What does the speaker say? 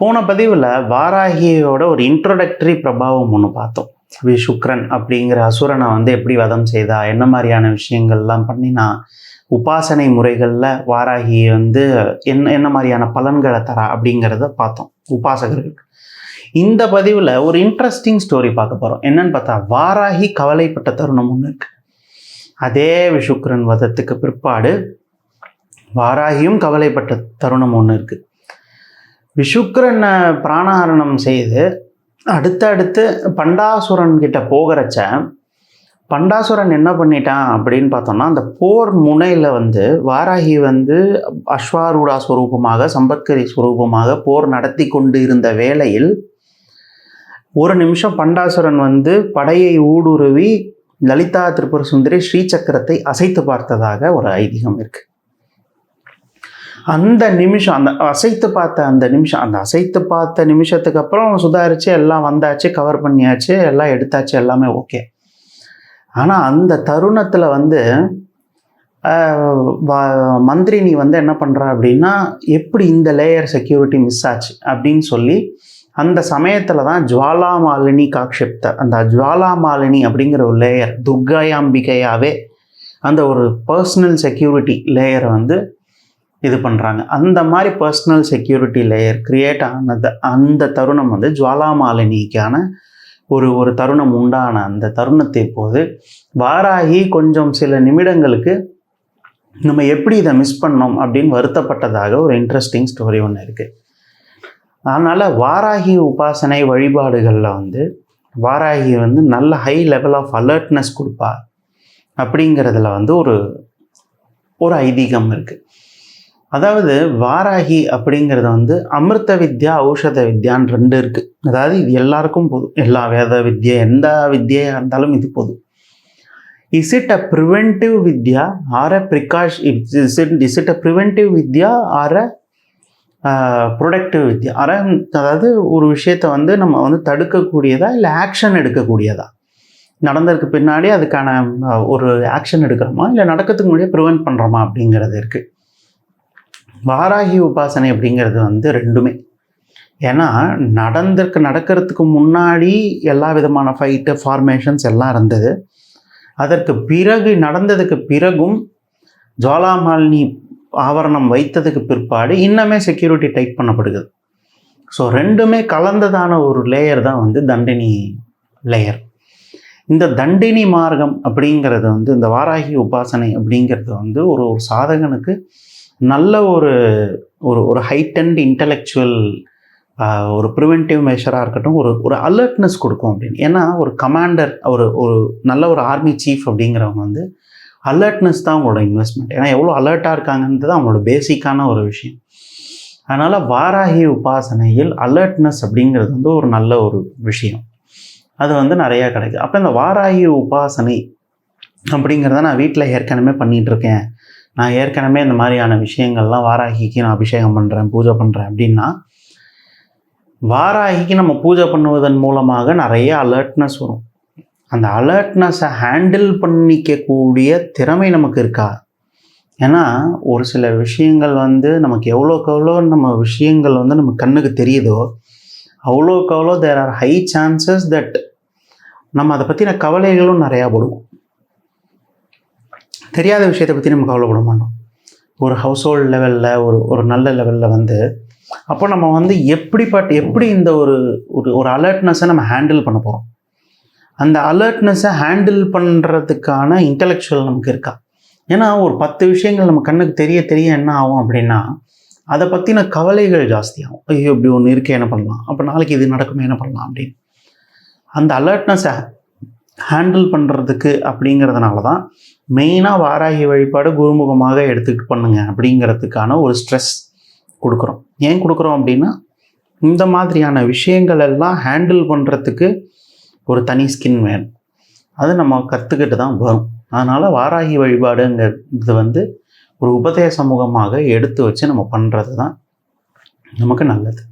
போன பதிவில் வாராகியோட ஒரு இன்ட்ரோடக்டரி பிரபாவம் ஒன்று பார்த்தோம். சுக்ரன் அப்படிங்கிற அசுரனை எப்படி வதம் செய்தா, என்ன மாதிரியான விஷயங்கள்லாம் பண்ணினா, உபாசனை முறைகளில் வாராகி என்ன மாதிரியான பலன்களை தரா அப்படிங்கிறத பார்த்தோம் உபாசகர்களுக்கு. இந்த பதிவில் ஒரு இன்ட்ரெஸ்டிங் ஸ்டோரி பார்க்க போகிறோம். என்னன்னு பார்த்தா, வாராகி கவலைப்பட்ட தருணம் ஒன்று இருக்கு. அதே சுக்ரன் வதத்துக்கு பிற்பாடு வாராகியும் கவலைப்பட்ட தருணம் ஒன்று இருக்கு. விஷுக்கரனை பிராணாரணம் செய்து அடுத்து பண்டாசுரன் கிட்ட போகிறச்ச பண்டாசுரன் என்ன பண்ணிட்டான் அப்படின்னு பார்த்தோம்னா, அந்த போர் முனையில் வாராகி அஸ்வாரூடா ஸ்வரூபமாக சம்பத்கரி ஸ்வரூபமாக போர் நடத்தி கொண்டு இருந்த வேளையில் ஒரு நிமிஷம் பண்டாசுரன் படையை ஊடுருவி லலிதா திரிபுர சுந்தரி ஸ்ரீசக்கரத்தை அசைத்து பார்த்ததாக ஒரு ஐதீகம் இருக்கு. அந்த நிமிஷம், அந்த அசைத்து பார்த்த நிமிஷத்துக்கு அப்புறம் சுதாரிச்சு எல்லாம் வந்தாச்சு, கவர் பண்ணியாச்சு, எல்லாம் எடுத்தாச்சு, எல்லாமே ஓகே. ஆனால் அந்த தருணத்தில் மந்திரினி என்ன பண்ணுறா அப்படின்னா, எப்படி இந்த லேயர் செக்யூரிட்டி மிஸ் ஆச்சு அப்படின்னு சொல்லி அந்த சமயத்தில் தான் ஜுவாலாமாலினி காக்ஷிப்த, அந்த ஜுவாலாமாலினி அப்படிங்கிற ஒரு லேயர் துர்காயாம்பிகையாகவே அந்த ஒரு பர்சனல் செக்யூரிட்டி லேயரை இது பண்ணுறாங்க. அந்த மாதிரி பர்சனல் செக்யூரிட்டி லேயர் கிரியேட் ஆனது அந்த தருணம் ஜுவாலாமாலினிக்கான ஒரு தருணம் உண்டான அந்த தருணத்தை போது வாராகி கொஞ்சம் சில நிமிடங்களுக்கு நம்ம எப்படி இதை மிஸ் பண்ணோம் அப்படின்னு வருத்தப்பட்டதாக ஒரு இன்ட்ரெஸ்டிங் ஸ்டோரி ஒன்று இருக்குது. அதனால் வாராகி உபாசனை வழிபாடுகளில் வாராகி நல்ல ஹை லெவல் ஆஃப் அலர்ட்னஸ் கொடுப்பா அப்படிங்கிறதுல ஒரு ஐதீகம் இருக்குது. அதாவது வாராகி அப்படிங்கிறது அமிர்த வித்யா ஔஷத வித்யான்னு ரெண்டு இருக்குது. அதாவது இது எல்லாருக்கும் போதும், எல்லா வேத வித்யை எந்த வித்தியாக இருந்தாலும் இது போதும். இஸ் இட் அ ப்ரிவென்டிவ் வித்யா or a is it a preventive வித்யா ஆர் அ ப்ரொடக்டிவ் வித்யா? அதாவது ஒரு விஷயத்தை நம்ம தடுக்கக்கூடியதா இல்லை ஆக்ஷன் எடுக்கக்கூடியதா? நடந்ததுக்கு பின்னாடி அதுக்கான ஒரு ஆக்ஷன் எடுக்கிறோமா இல்லை நடக்கிறதுக்கு முன்னாடியே ப்ரிவென்ட் பண்ணுறோமா அப்படிங்கிறது இருக்குது. வாராகி உபாசனை அப்படிங்கிறது ரெண்டுமே. ஏன்னா நடக்கிறதுக்கு முன்னாடி எல்லா விதமான ஃபைட்டு ஃபார்மேஷன்ஸ் எல்லாம் இருந்தது. அதற்கு பிறகு நடந்ததுக்கு பிறகும் ஜுவாலாமாலினி ஆவரணம் வைத்ததுக்கு பிற்பாடு இன்னமே செக்யூரிட்டி டைட் பண்ணப்படுகிறது. ஸோ ரெண்டுமே கலந்ததான ஒரு லேயர் தான் தண்டினி லேயர். இந்த தண்டினி மார்க்கம் அப்படிங்கிறது இந்த வாராகி உபாசனை அப்படிங்கிறது ஒரு சாதகனுக்கு நல்ல ஒரு ஹைட்டண்ட் இன்டலெக்சுவல் ஒரு ப்ரிவென்டிவ் மெஷராக இருக்கட்டும், ஒரு அலர்ட்னஸ் கொடுக்கும் அப்படின்னு. ஏன்னா ஒரு கமாண்டர், ஒரு நல்ல ஒரு ஆர்மி சீஃப் அப்படிங்கிறவங்க அலர்ட்னஸ் தான் அவங்களோட இன்வெஸ்ட்மெண்ட். ஏன்னா எவ்வளோ அலர்ட்டாக இருக்காங்கன்றது அவங்களோட பேசிக்கான ஒரு விஷயம். அதனால் வாராகி உபாசனையில் அலர்ட்னஸ் அப்படிங்கிறது ஒரு நல்ல ஒரு விஷயம். அது நிறையா கிடைக்குது. அப்போ இந்த வாராகி உபாசனை அப்படிங்கிறத நான் வீட்டில் ஏற்கனவே பண்ணிகிட்ருக்கேன், நான் ஏற்கனவே இந்த மாதிரியான விஷயங்கள்லாம் வாராகிக்கு நான் அபிஷேகம் பண்ணுறேன், பூஜை பண்ணுறேன் அப்படின்னா, வாராகிக்கு நம்ம பூஜை பண்ணுவதன் மூலமாக நிறைய அலர்ட்னஸ் வரும். அந்த அலர்ட்னஸை ஹேண்டில் பண்ணிக்கக்கூடிய திறமை நமக்கு இருக்கா? ஏன்னா ஒரு சில விஷயங்கள் நமக்கு எவ்வளோக்கு நம்ம விஷயங்கள் நம்ம கண்ணுக்கு தெரியுதோ அவ்வளோக்கு there are high chances that நம்ம அதை பற்றின கவலைகளும் நிறையா படுவோம். தெரியாத விஷயத்தை பற்றி நம்ம கவலைப்பட மாட்டோம். ஒரு ஹவுஸ் ஹோல்ட் லெவலில் ஒரு நல்ல லெவலில் அப்போ நம்ம எப்படி இந்த ஒரு அலர்ட்னஸை நம்ம ஹேண்டில் பண்ண போகிறோம்? அந்த அலர்ட்னஸை ஹேண்டில் பண்ணுறதுக்கான இன்டலெக்சுவல் நமக்கு இருக்கா? ஏன்னா ஒரு 10 விஷயங்கள் நம்ம கண்ணுக்கு தெரிய என்ன ஆகும் அப்படின்னா, அதை பற்றின கவலைகள் ஜாஸ்தியாகும். ஐயோ இப்படி ஒன்று இருக்கே, என்ன பண்ணலாம், அப்போ நாளைக்கு இது நடக்குமே, என்ன பண்ணலாம் அப்படின்னு. அந்த அலர்ட்னஸை ஹேண்டில் பண்ணுறதுக்கு அப்படிங்கிறதுனால தான் மெயினாக வாராகி வழிபாடு குருமுகமாக எடுத்துக்கிட்டு பண்ணுங்க அப்படிங்கிறதுக்கான ஒரு ஸ்ட்ரெஸ் கொடுக்குறோம். ஏன் கொடுக்குறோம் அப்படின்னா, இந்த மாதிரியான விஷயங்கள் எல்லாம் ஹேண்டில் பண்ணுறதுக்கு ஒரு தனி ஸ்கின் வேணும். அது நம்ம கற்றுக்கிட்டு தான் வரும். அதனால் வாராகி வழிபாடுங்கிறது ஒரு உபதேச முகமாக எடுத்து வச்சு நம்ம பண்ணுறது தான் நமக்கு நல்லது.